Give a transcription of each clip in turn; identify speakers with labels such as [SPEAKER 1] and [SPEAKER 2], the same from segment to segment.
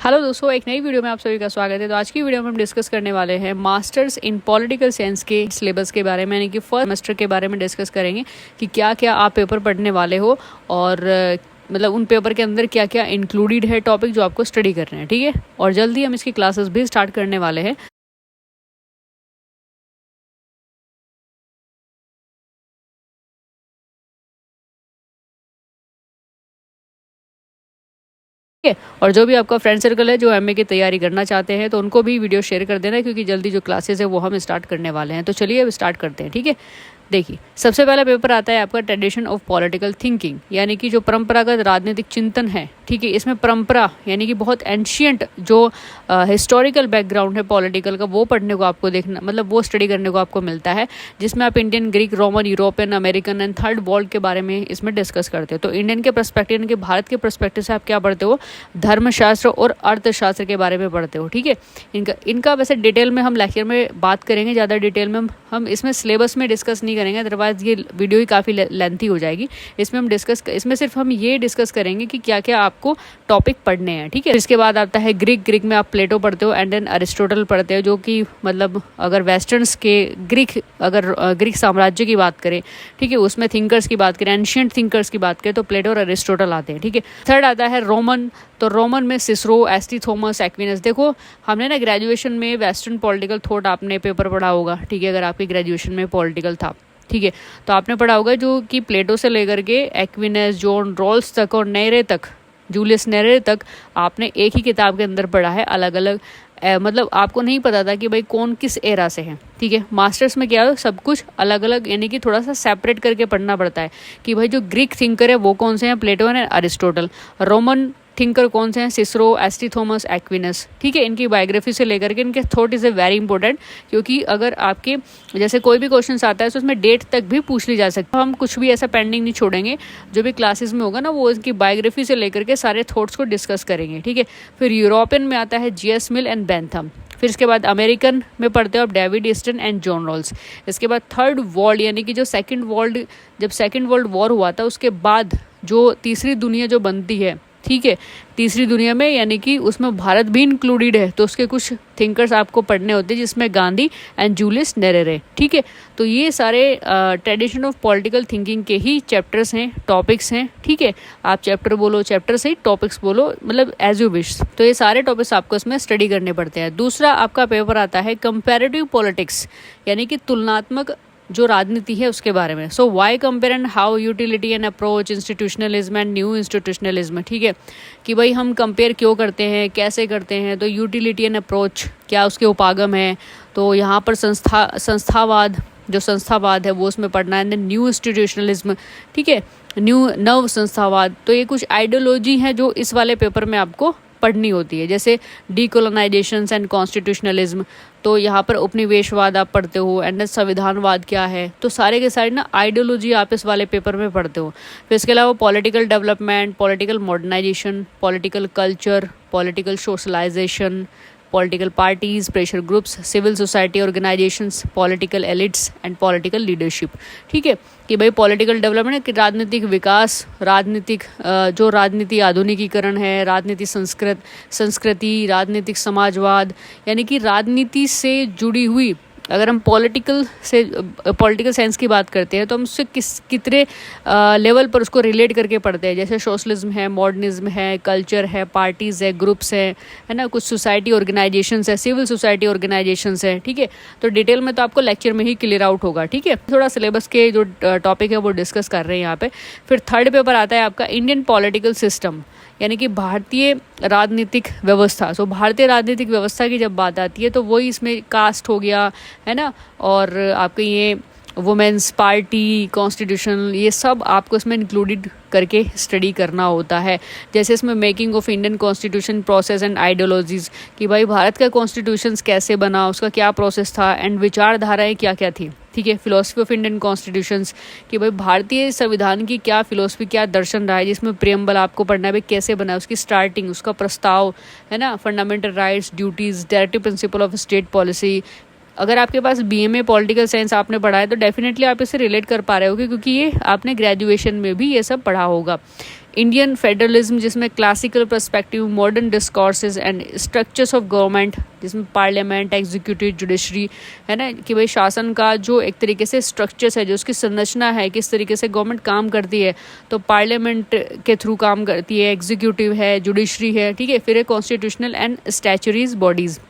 [SPEAKER 1] Hello दोस्तों, एक नई वीडियो में आप सभी का स्वागत है। तो आज की वीडियो में हम डिस्कस करने वाले हैं मास्टर्स इन पॉलिटिकल साइंस के सिलेबस के बारे में, यानी कि फर्स्ट सेमेस्टर के बारे में डिस्कस करेंगे कि क्या क्या आप पेपर पढ़ने वाले हो और मतलब उन पेपर के अंदर क्या क्या इंक्लूडेड है टॉपिक जो आपको स्टडी करने हैं। ठीक है, और जल्दी हम इसकी क्लासेस भी स्टार्ट करने वाले हैं। और जो भी आपका फ्रेंड सर्कल है जो एमए की तैयारी करना चाहते हैं तो उनको भी वीडियो शेयर कर देना, क्योंकि जल्दी जो क्लासेस है वो हम स्टार्ट करने वाले हैं। तो चलिए अब स्टार्ट करते हैं। ठीक है, देखिए सबसे पहला पेपर आता है आपका ट्रेडिशन ऑफ पॉलिटिकल थिंकिंग, यानी कि जो परंपरागत राजनीतिक चिंतन है। ठीक है, इसमें परंपरा यानी कि बहुत एंशियंट जो हिस्टोरिकल बैकग्राउंड है पॉलिटिकल का, वो पढ़ने को आपको देखना, मतलब वो स्टडी करने को आपको मिलता है, जिसमें आप Indian, Greek, Roman, European, American and third world के बारे में इसमें डिस्कस करते हो। तो इंडियन के पर्सपेक्टिव, यानी कि भारत के पर्सपेक्टिव से आप क्या पढ़ते हो, धर्मशास्त्र और अर्थशास्त्र के बारे में पढ़ते हो। ठीक है, इनका वैसे डिटेल में हम लेक्चर में बात करेंगे, ज़्यादा डिटेल में हम इसमें सिलेबस में डिस्कस नहीं करेंगे, अदरवाइज ये वीडियो ही काफ़ी लेंथी हो जाएगी। इसमें सिर्फ हम ये डिस्कस करेंगे कि क्या क्या आपको टॉपिक पढ़ने हैं। ठीक है, इसके बाद आता है ग्रीक में आप प्लेटो पढ़ते हो एंड देन अरिस्टोटल पढ़ते हो, जो कि मतलब अगर वेस्टर्न्स के ग्रीक साम्राज्य की बात करें, ठीक है, उसमें थिंकर्स की बात करें, एंशियंट थिंकर्स की बात करें तो प्लेटो और अरिस्टोटल आते हैं। ठीक है, थर्ड आता है रोमन। तो रोमन में सिसरो, एस्टी थॉमस, एक्विनस। देखो हमने ना ग्रेजुएशन में वेस्टर्न पॉलिटिकल थॉट आपने पेपर पढ़ा होगा। ठीक है, अगर आपके ग्रेजुएशन में पॉलिटिकल था, ठीक है, तो आपने पढ़ा होगा जो कि प्लेटो से लेकर के एक्विनस, जॉन रॉल्स तक और नेरे तक, जूलियस नेरे तक आपने एक ही किताब के अंदर पढ़ा है। अलग अलग मतलब आपको नहीं पता था कि भाई कौन किस एरा से है। ठीक है, मास्टर्स में क्या है, सब कुछ अलग अलग, यानी कि थोड़ा सा सेपरेट करके पढ़ना पड़ता है कि भाई जो ग्रीक थिंकर है वो कौन से हैं, प्लेटो एंड अरिस्टोटल। रोमन थिंकर कौन से हैं, सिसरो, एस्टी थॉमस, एक्विनस। ठीक है, इनकी बायोग्राफी से लेकर के इनके thought is a very important, क्योंकि अगर आपके जैसे कोई भी क्वेश्चन आता है तो उसमें डेट तक भी पूछ ली जा सकती है। हम कुछ भी ऐसा पेंडिंग नहीं छोड़ेंगे, जो भी क्लासेस में होगा ना वो इनकी बायोग्राफी से लेकर के सारे थॉट्स को डिस्कस करेंगे। ठीक है, फिर यूरोपियन में आता है जीएस मिल एंड बेंथम। फिर इसके बाद अमेरिकन में पढ़ते हो आप David Easton and John Rawls. इसके बाद थर्ड वर्ल्ड, यानी कि जो जब सेकेंड वर्ल्ड वॉर हुआ था उसके बाद जो तीसरी दुनिया जो बनती है, ठीक है, तीसरी दुनिया में यानी कि उसमें भारत भी इंक्लूडेड है, तो उसके कुछ थिंकर्स आपको पढ़ने होते हैं, जिसमें गांधी एंड जूलियस नेरेरे। ठीक है, तो ये सारे ट्रेडिशन ऑफ पॉलिटिकल थिंकिंग के ही चैप्टर्स हैं, टॉपिक्स हैं। ठीक है, आप चैप्टर बोलो, चैप्टर से ही टॉपिक्स बोलो, मतलब एज यू विश। तो ये सारे टॉपिक्स आपको इसमें स्टडी करने पड़ते हैं। दूसरा आपका पेपर आता है कंपैरेटिव पॉलिटिक्स, यानी कि तुलनात्मक जो राजनीति है उसके बारे में। So why compare and how utility and approach institutionalism and new institutionalism. ठीक है, कि भाई हम कंपेयर क्यों करते हैं, कैसे करते हैं, तो यूटिलिटी एंड अप्रोच क्या उसके उपागम है, तो यहाँ पर संस्थावाद है वो उसमें पढ़ना है। न्यू इंस्टीट्यूशनलिज्म, ठीक है, नव संस्थावाद, तो ये कुछ आइडियोलॉजी है जो इस वाले पेपर में आपको पढ़नी होती है, जैसे डीकोलोनाइजेशन एंड कॉन्स्टिट्यूशनलिज्म। तो यहाँ पर उपनिवेशवाद आप पढ़ते हो एंड संविधानवाद क्या है, तो सारे के सारे ना आइडियोलॉजी आप इस वाले पेपर में पढ़ते हो। फिर इसके अलावा political development, political modernisation, political culture, political socialisation, political parties, pressure groups, civil society organisations, political elites and political leadership. ठीक है, कि भाई पॉलिटिकल डेवलपमेंट कि राजनीतिक विकास, जो राजनीति आधुनिकीकरण है, राजनीति संस्कृति, राजनीतिक समाजवाद, यानी कि राजनीति से जुड़ी हुई, अगर हम पॉलिटिकल साइंस की बात करते हैं तो हम उससे कितने लेवल पर उसको रिलेट करके पढ़ते हैं, जैसे सोशलिज्म है, मॉडर्निज्म है, कल्चर है, पार्टीज़ है, ग्रुप्स है ना, कुछ सोसाइटी ऑर्गेनाइजेशंस है, सिविल सोसाइटी ऑर्गेनाइजेशंस है। ठीक है, तो डिटेल में तो आपको लेक्चर में ही क्लियर आउट होगा। ठीक है, थोड़ा सिलेबस के जो टॉपिक है वो डिस्कस कर रहे हैं यहाँ पे। फिर थर्ड पेपर आता है आपका इंडियन पॉलिटिकल सिस्टम, यानी कि भारतीय राजनीतिक व्यवस्था। सो भारतीय राजनीतिक व्यवस्था की जब बात आती है तो वही इसमें कास्ट हो गया है ना, और आपके ये वुमेन्स पार्टी, कॉन्स्टिट्यूशन, ये सब आपको इसमें इंक्लूडेड करके स्टडी करना होता है। जैसे इसमें making of Indian constitution process and ideologies, कि भाई भारत का कॉन्स्टिट्यूशन कैसे बना, उसका क्या प्रोसेस था एंड विचारधाराएं क्या क्या थी। ठीक है, फिलोसफी ऑफ इंडियन कॉन्स्टिट्यूशंस, कि भाई भारतीय संविधान की क्या फिलोसफी, क्या दर्शन रहा है, जिसमें प्रियम्बल आपको पढ़ना है भाई कैसे बना है, उसकी स्टार्टिंग, उसका प्रस्ताव है ना, fundamental rights, duties, directive principle of state policy, अगर आपके पास BMA पॉलिटिकल साइंस आपने पढ़ा है तो डेफिनेटली आप इसे रिलेट कर पा रहे होगे, क्योंकि ये आपने ग्रेजुएशन में भी ये सब पढ़ा होगा। इंडियन फेडरलिज्म, जिसमें classical perspective, modern discourses and structures of government, जिसमें पार्लियामेंट, एग्जीक्यूटिव, जुडिशरी, है ना, कि भाई शासन का जो एक तरीके से स्ट्रक्चर्स है, जो उसकी संरचना है, किस तरीके से गवर्नमेंट काम करती है, तो पार्लियामेंट के थ्रू काम करती है, एग्जीक्यूटिव है, जुडिशरी है, ठीक है। फिर है कॉन्स्टिट्यूशनल एंड स्टैचुरीज बॉडीज़,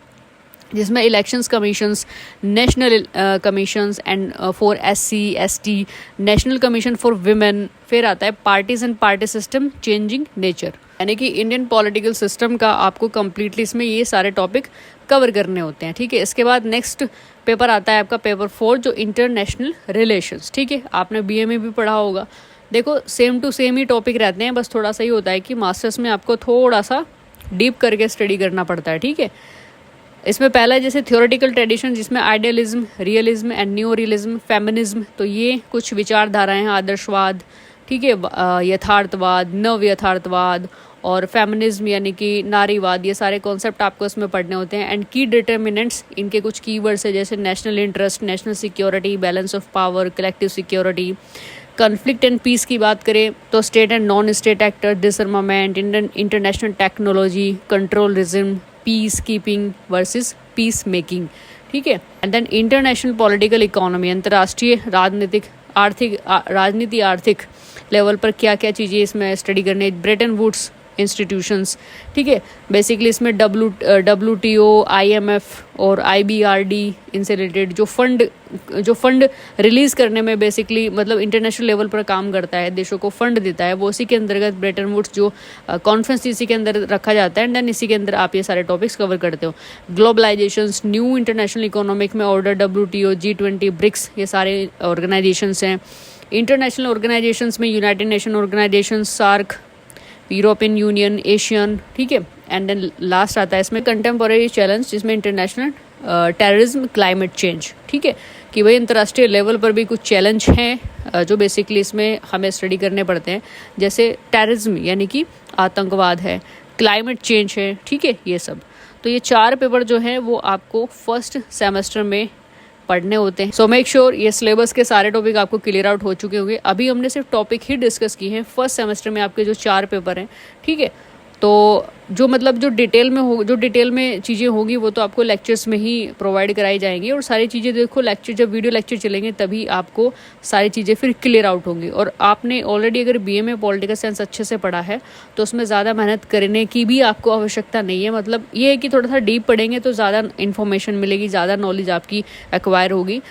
[SPEAKER 1] जिसमें elections commissions, national commissions and for SC ST, national commission for women. फिर आता है parties and party system changing nature, यानी कि इंडियन पॉलिटिकल सिस्टम का आपको कम्प्लीटली इसमें ये सारे टॉपिक कवर करने होते हैं, ठीक है। इसके बाद नेक्स्ट पेपर आता है आपका पेपर 4, जो इंटरनेशनल रिलेशंस, ठीक है। आपने BMA भी पढ़ा होगा। देखो सेम टू सेम ही टॉपिक रहते हैं, बस थोड़ा सा ही होता है कि मास्टर्स में आपको थोड़ा सा डीप करके स्टडी करना पड़ता है, ठीक है। इसमें पहला है जैसे थ्योरेटिकल ट्रेडिशन, जिसमें idealism, realism and new realism, feminism, तो ये कुछ विचारधाराएं हैं, आदर्शवाद, ठीक है, यथार्थवाद, नव यथार्थवाद और फेमिनिज्म यानी कि नारीवाद, ये सारे कॉन्सेप्ट आपको इसमें पढ़ने होते हैं। एंड की डिटर्मिनेंट्स, इनके कुछ कीवर्ड्स है जैसे national interest, national security, balance of power, collective security. Conflict and peace की बात करें तो state and non state actor, disarmament, international technology, controlism, peace keeping versus peace making, ठीक है। And then international political economy, अंतर्राष्ट्रीय राजनीति आर्थिक level पर क्या क्या चीज़ें इसमें स्टडी करने, ब्रेटन वुड्स इंस्टीट्यूशंस, ठीक है। बेसिकली इसमें WTO, IMF और IBRD, इनसे रिलेटेड जो फंड रिलीज करने में बेसिकली मतलब इंटरनेशनल लेवल पर काम करता है, देशों को फंड देता है, वो इसी के अंतर्गत ब्रेटन वुड्स जो कॉन्फ्रेंस इसी के अंदर रखा जाता है। एंड देन इसी के अंदर आप ये सारे टॉपिक्स कवर करते हो। ग्लोबलाइजेशंस, न्यू इंटरनेशनल इकोनॉमिक में ऑर्डर, WTO, G20, ब्रिक्स, ये सारे ऑर्गेनाइजेशंस हैं। इंटरनेशनल ऑर्गेनाइजेशंस में united nation organisation, SAARC, European union, Asian, ठीक है। एंड देन लास्ट आता है इसमें कंटेम्पोरेरी चैलेंज, जिसमें इंटरनेशनल टेररिज्म, क्लाइमेट चेंज, ठीक है, कि भाई अंतर्राष्ट्रीय लेवल पर भी कुछ चैलेंज हैं जो बेसिकली इसमें हमें स्टडी करने पड़ते हैं, जैसे टेररिज्म यानी कि आतंकवाद है, क्लाइमेट चेंज है, ठीक है, ये सब। तो ये 4 पेपर जो हैं वो आपको फर्स्ट सेमेस्टर में पढ़ने होते हैं। सो मेक श्योर ये सिलेबस के सारे टॉपिक आपको क्लियर आउट हो चुके होंगे। अभी हमने सिर्फ टॉपिक ही डिस्कस किए हैं। फर्स्ट सेमेस्टर में आपके जो 4 पेपर हैं, ठीक है, तो जो मतलब जो डिटेल में चीज़ें होगी वो तो आपको लेक्चर्स में ही प्रोवाइड कराई जाएंगी, और सारी चीज़ें देखो लेक्चर, जब वीडियो लेक्चर चलेंगे तभी आपको सारी चीज़ें फिर क्लियर आउट होंगी। और आपने ऑलरेडी अगर BMA पॉलिटिकल साइंस अच्छे से पढ़ा है तो उसमें ज़्यादा मेहनत करने की भी आपको आवश्यकता नहीं है। मतलब ये है कि थोड़ा सा डीप पढ़ेंगे तो ज़्यादा इन्फॉर्मेशन मिलेगी, ज़्यादा नॉलेज आपकी एक्वायर होगी,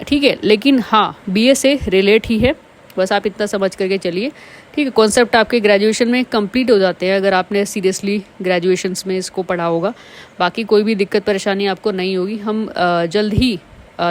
[SPEAKER 1] ठीक है। लेकिन हाँ, BA से रिलेट ही है, बस आप इतना समझ करके चलिए, ठीक है। कॉन्सेप्ट आपके ग्रेजुएशन में कंप्लीट हो जाते हैं अगर आपने सीरियसली ग्रेजुएशंस में इसको पढ़ा होगा। बाकी कोई भी दिक्कत परेशानी आपको नहीं होगी। हम जल्द ही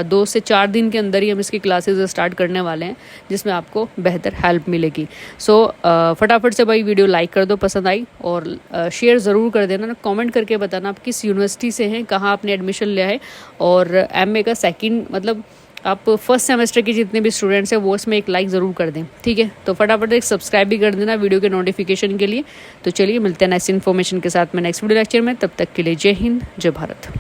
[SPEAKER 1] 2 से 4 दिन के अंदर ही हम इसकी क्लासेस स्टार्ट करने वाले हैं, जिसमें आपको बेहतर हेल्प मिलेगी। सो फटाफट से भाई वीडियो लाइक कर दो पसंद आई, और शेयर ज़रूर कर देना, कमेंट करके बताना आप किस यूनिवर्सिटी से हैं, कहाँ आपने एडमिशन लिया है, और MA का सेकंड मतलब आप फर्स्ट सेमेस्टर के जितने भी स्टूडेंट्स हैं वो इसमें एक लाइक ज़रूर कर दें, ठीक है। तो फटाफट एक सब्सक्राइब भी कर देना वीडियो के नोटिफिकेशन के लिए। तो चलिए मिलते हैं नेक्स्ट इन्फॉर्मेशन के साथ में नेक्स्ट वीडियो लेक्चर में। तब तक के लिए जय हिंद, जय भारत।